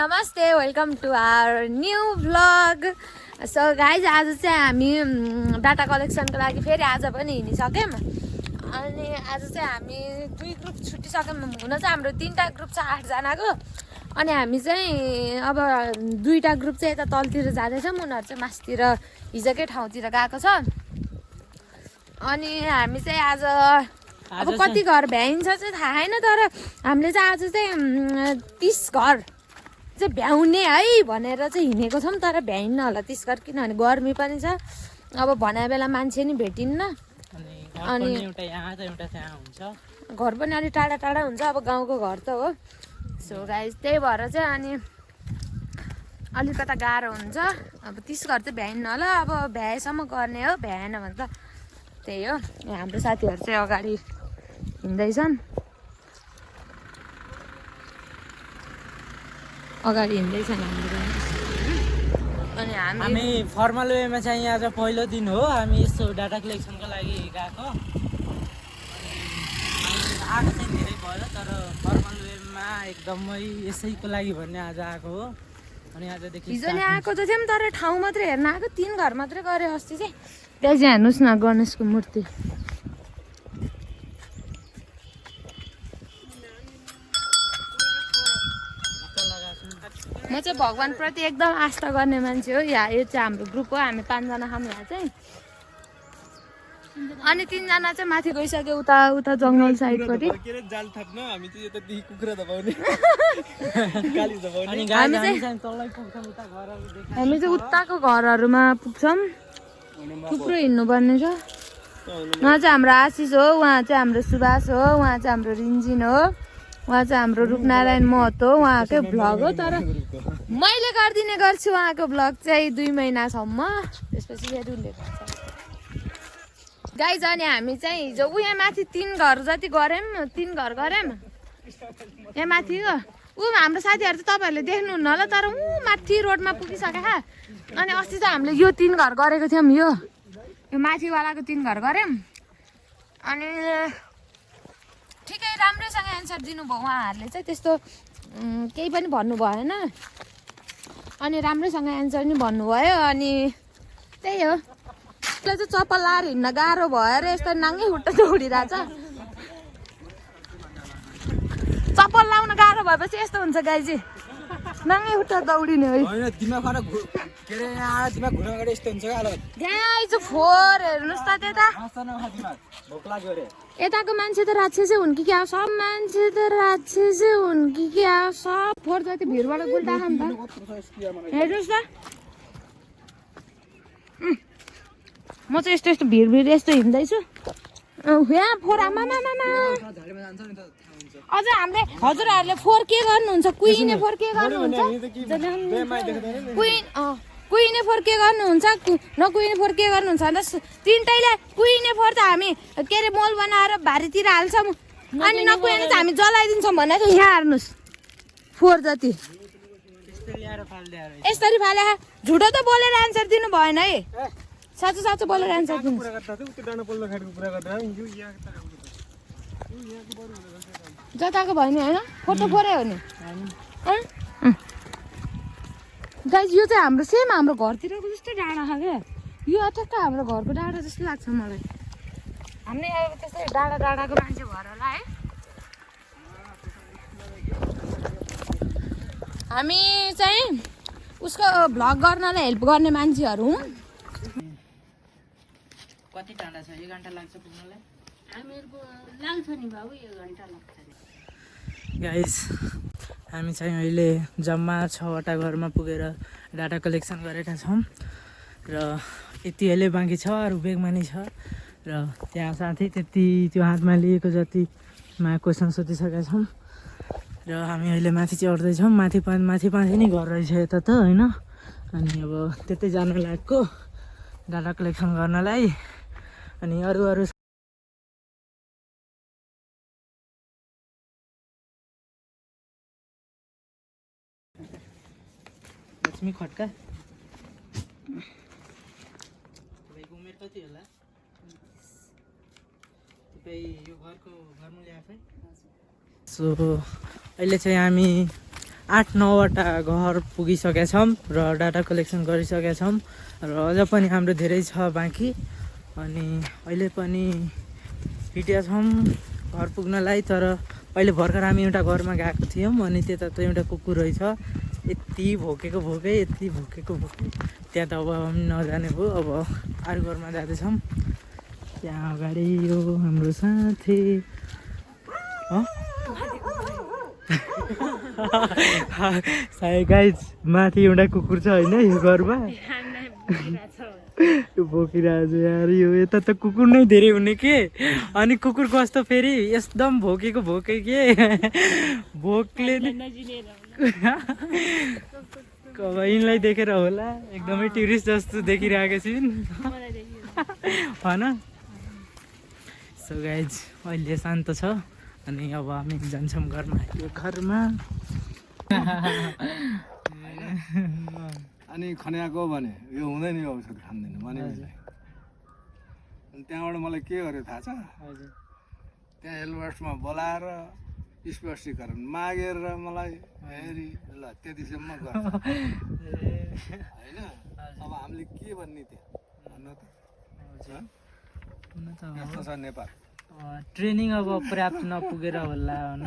नमस्ते welcome to our new vlog. So guys आज चाहिँ हामी डाटा कलेक्सनको लागि फेरि आज पनि हिँडिसक्यौँ। अनि आज चाहिँ हामी 2 ग्रुप छुटिसक्यौँ। हुन चाहिँ हाम्रो 3टा ग्रुप छ 8 जनाको। अनि हामी चाहिँ अब 2टा ग्रुप चाहिँ यता तलतिर जाँदैछौँ, उनीहरू चाहिँ मासतिर हिजोकै ठाउँतिर गएको छ। अनि हामी चाहिँ आज अब कति घर भ्याइन्छ चाहिँ थाहा छैन, तर हामीले चाहिँ आज चाहिँ 30 घर चाहिँ भ्याउने है भनेर चाहिँ हिँडेको छौँ। तर भ्याइन्न होला 30 घर, किनभने गर्मी पनि छ, अब भने बेला मान्छे नि भेटिन्न। अनि घर पनि अलिक टाढा टाढा हुन्छ, अब गाउँको घर त हो। सो गाइस त्यही भएर चाहिँ अनि अलिकता गाह्रो हुन्छ। अब 30 घर चाहिँ भ्याइन्न होला, अब भ्याएसम्म गर्ने हो, भ्याएन भने त त्यही हो। हाम्रो साथीहरू चाहिँ अगाडि हिँड्दैछन्, हाम्रो। अनि हामी फर्मल वेमा चाहिँ आज पहिलो दिन हो, हामी यस्तो डाटा कलेक्सनको लागि गएको। आएको चाहिँ धेरै भयो, तर फर्मल वेमा एकदमै यसैको लागि भन्ने आज आएको हो। अनि आजदेखि हिजो नै आएको त थियौँ, तर ठाउँ मात्रै हेर्न आएको, 3 घर मात्रै गरे अस्ति चाहिँ। त्यहाँ चाहिँ हेर्नुहोस् न गणेशको मूर्ति। म चाहिँ भगवानप्रति एकदम आस्था गर्ने मान्छे हो। यहाँ यो चाहिँ हाम्रो ग्रुप हो, हामी 5 जना छौँ यहाँ चाहिँ। अनि 3 जना चाहिँ माथि गइसक्यो उता जङ्गल साइडपट्टि। हामी चाहिँ उताको घरहरूमा पुग्छौँ, थुप्रो हिँड्नुपर्ने छ। उहाँ चाहिँ हाम्रो आशिष हो, उहाँ चाहिँ हाम्रो सुभाष हो, उहाँ चाहिँ हाम्रो रिन्जिन हो, उहाँ चाहिँ हाम्रो रूपनारायण महतो हो, उहाँकै भ्लग हो। तर मैले गरिदिने गर्छु उहाँको भ्लग चाहिँ 2 महिनासम्म, त्यसपछि फेरि उसले गर्छ। गाइज अनि हामी चाहिँ हिजो यहाँ माथि 3 घर जति गऱ्यौँ, 3 घर गऱ्यौँ यहाँ माथि हो। हाम्रो साथीहरू चाहिँ तपाईँहरूले देख्नुहुन्न होला, तर माथि रोडमा पुगिसक्यो। अनि अस्ति चाहिँ हामीले यो 3 घर गरेको थियौँ, यो माथिवालाको 3 घर गऱ्यौँ। अनि ठिकै राम्रैसँग एन्सर दिनुभयो उहाँहरूले चाहिँ, त्यस्तो केही पनि भन्नु भएन। अनि राम्रैसँग एन्सर नि भन्नुभयो। अनि त्यही हो, यसलाई चाहिँ चप्पल लाएर हिँड्न गाह्रो भएर यस्तो नाङ्गै खुट्टा दौडिरहेछ। चप्पल लाउन गाह्रो भएपछि यस्तो हुन्छ गाइजी, नाङ्गै खुट्टा दौडिने हो। त्यहाँ फोहोर हेर्नुहोस् त, यताको मान्छे त राक्षसै हुन् कि क्या, सब मान्छे त राक्षसै हुन् कि क्या, सब फोहोर जति भिडबाट गुल्टाछ नि त। हेर्नुहोस् त, म चाहिँ यस्तो भिड यस्तो हिँड्दैछु, यहाँ फोहोर आमामा। अझ हामीले हजुरहरूले फोहोर के गर्नुहुन्छ, कुहिने फोहोर के गर्नुहुन्छ, कुहिने फोहोर के गर्नुहुन्छ, नकुहिने फोहोर के गर्नुहुन्छ भन्दा 3टैले कुहिने फोहोर त हामी के अरे मल बनाएर भारीतिर हाल्छौँ, अनि नकुहिने त हामी जलाइदिन्छौँ भनेको। यहाँ हेर्नुहोस् फोहोर जति यसरी फाले। झुटो त बोलेर एन्सर दिनु भएन है, साँचो साँचो बोलेर एन्सर दिनु। जताको भयो नि होइन, फोटो फोरै हो नि। गाइज यो चाहिँ हाम्रो सेम हाम्रो घरतिरको जस्तै डाँडा छ क्या, यो अटक्क हाम्रो घरको डाँडा जस्तो लाग्छ मलाई। हामीले अब त्यस्तै डाँडाको मान्छे भएर होला है। हामी चाहिँ उसको भ्लग गर्नलाई हेल्प गर्ने मान्छेहरू हौँ। कति टाढा छ? 1 घन्टा लाग्छ पुग्नलाई? हामीहरूको लाग्छ नि बाबु, 1 घन्टा लाग्छ। गाइस हामी चाहिँ अहिले जम्मा 6वटा घरमा पुगेर डाटा कलेक्सन गरेका छौँ र यति अहिले बाँकी छ, अरू बेगमा नि छ। र त्यहाँ साथै त्यति त्यो हातमा लिएको जतिमा क्वेसन सोधिसकेका छौँ। र हामी अहिले माथि चढ्दैछौँ। माथि नि घर रहेछ यता त होइन। अनि अब त्यतै जान लागेको डाटा कलेक्सन गर्नलाई। अनि अरू लक्ष्मी खड्का, तपाईँको उमेर कति होला? तपाईँ यो घरको घरमुले आफै? सो अहिले चाहिँ हामी 8-9वटा घर पुगिसकेका छौँ र डाटा कलेक्सन गरिसकेका छौँ र अझ पनि हाम्रो धेरै छ बाँकी। अनि अहिले पनि हिँडेका छौँ घर पुग्नलाई। तर अहिले भर्खर हामी एउटा घरमा गएको थियौँ अनि त्यता त एउटा कुकुर रहेछ, यति भोकेको त्यहाँ त अब हामी नजाने भयो। अब अरू घरमा जाँदैछौँ। त्यहाँ अगाडि यो हाम्रो साथी गाइज माथि एउटा कुकुर छ होइन यो घरमा, यो भोकिरहेको छ यार। यो यता त कुकुर नै धेरै हुने के, अनि कुकुर कस्तो फेरि एकदम भोकेको के भोकले अब यिनलाई देखेर होला एकदमै टुरिस्ट जस्तो देखिरहेको छिन् होइन। सो गाइज अहिले शान्त छ अनि अब हामी जान्छौँ घरमा। यो घरमा अनि खन्याएको भने यो हुँदैन, यो औषध खाँदैन भने अनि त्यहाँबाट मलाई के गर्यो थाहा छ? त्यहाँ हेल्पमा बोलाएर स्पष्टीकरण मागेर मलाई हेरी ल त्यतिसम्म गर्छ होइन। अब हामीले के भन्ने त्यो भन्नु त यस्तो छ नेपाल। ट्रेनिङ अब पर्याप्त नपुगेर होला होइन,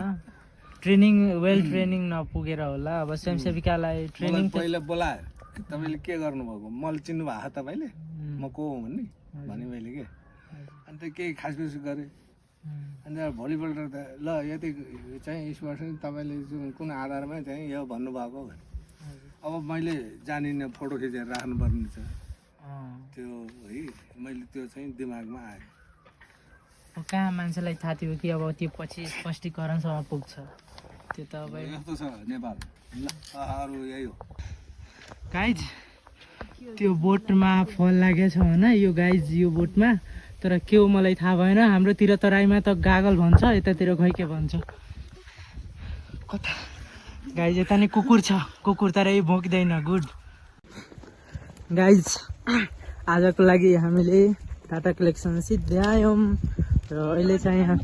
ट्रेनिङ वेल ट्रेनिङ नपुगेर होला। अब स्वयंसेविकालाई ट्रेनिङ पहिला बोलायो, तपाईँले के गर्नुभएको मलाई चिन्नु भएको तपाईँले म को हो भन्ने भने मैले के अन्त केही खासपिस गरेँ। अन्त भोलिपल्ट त ल यति चाहिँ स्पष्ट तपाईँले कुन आधारमा चाहिँ यो भन्नुभएको भने अब मैले जानिनँ, फोटो खिचेर राख्नुपर्ने छ त्यो है। मैले त्यो चाहिँ दिमागमा आयो। कहाँ मान्छेलाई थाहा थियो कि अब त्यो पछि स्पष्टीकरणसम्म पुग्छ त्यो त अब यस्तो छ नेपाल। ल अरू यही हो गाइज। त्यो बोटमा फल लागेको छ होइन यो गाइज, यो बोटमा। तर के हो मलाई थाहा भएन, हाम्रोतिर तराईमा त गागल भन्छ, यतातिर खै के भन्छ कता। गाइज यता नि कुकुर छ, कुकुर तर यही भोक्दैन। गुड गाइज, आजको लागि हामीले डाटा कलेक्सन सिधै आयौँ र अहिले चाहिँ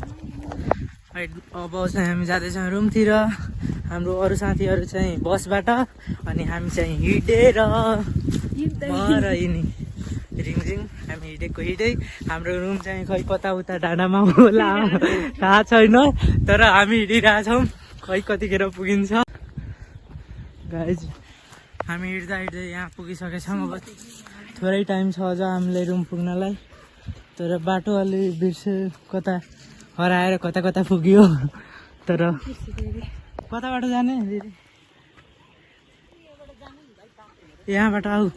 अब चाहिँ हामी जाँदैछौँ रुमतिर। हाम्रो अरू साथीहरू चाहिँ बसबाट अनि हामी चाहिँ हिँडेर यिनी रिङझिङ हामी हिँडै। हाम्रो रुम चाहिँ खै कता उता डाँडामा होला थाहा छैन, तर हामी हिँडिरहेछौँ, खै कतिखेर पुगिन्छ। गाइज हामी हिँड्दा यहाँ पुगिसकेछौँ। अब थोरै टाइम छ अझ हामीलाई रुम पुग्नलाई, तर बाटो अलि बिर्से कता हराएर कता पुग्यो। तर कताबाट जाने दिदी? यहाँबाट आऊ।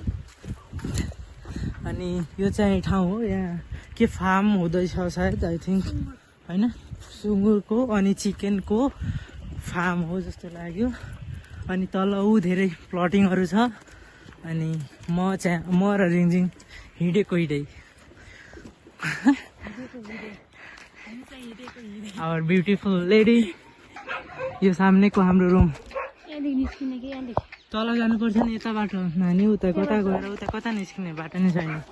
अनि यो चाहिँ ठाउँ हो, यहाँ के फार्म हुँदैछ सायद, आई थिङ्क होइन, सुँगुरको अनि चिकनको फार्म हो जस्तो लाग्यो। अनि तल ऊ धेरै प्लटिङहरू छ। अनि म र रिङझिङ हिँडेको आवर ब्युटिफुल लेडी। यो सामनेको हाम्रो रुम। तल जानुपर्छ नि यता बाटो नानी, उता कता गएर उता कता निस्किने बाटो नै छैन।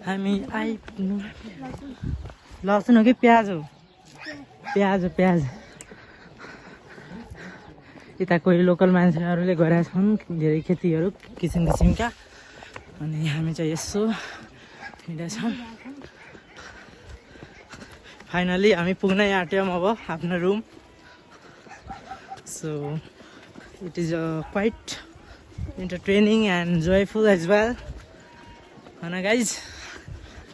हामी आइपुग्नु। लसुन हो कि प्याज हो? प्याज। यता कोही लोकल मान्छेहरूले गरेका छन् धेरै खेतीहरू किसिमका। अनि हामी चाहिँ यसो हिँडेछौँ। फाइनली हामी पुग्नै आँट्यौँ अब आफ्नो room. So it is quite entertaining and joyful as well. Hana guys?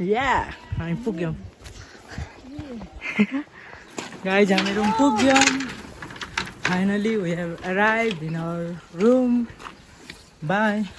Yeah, हामी पुग्यौँ। Guys, हामी रुम पुग्यौँ। Finally we have arrived in our room. Bye.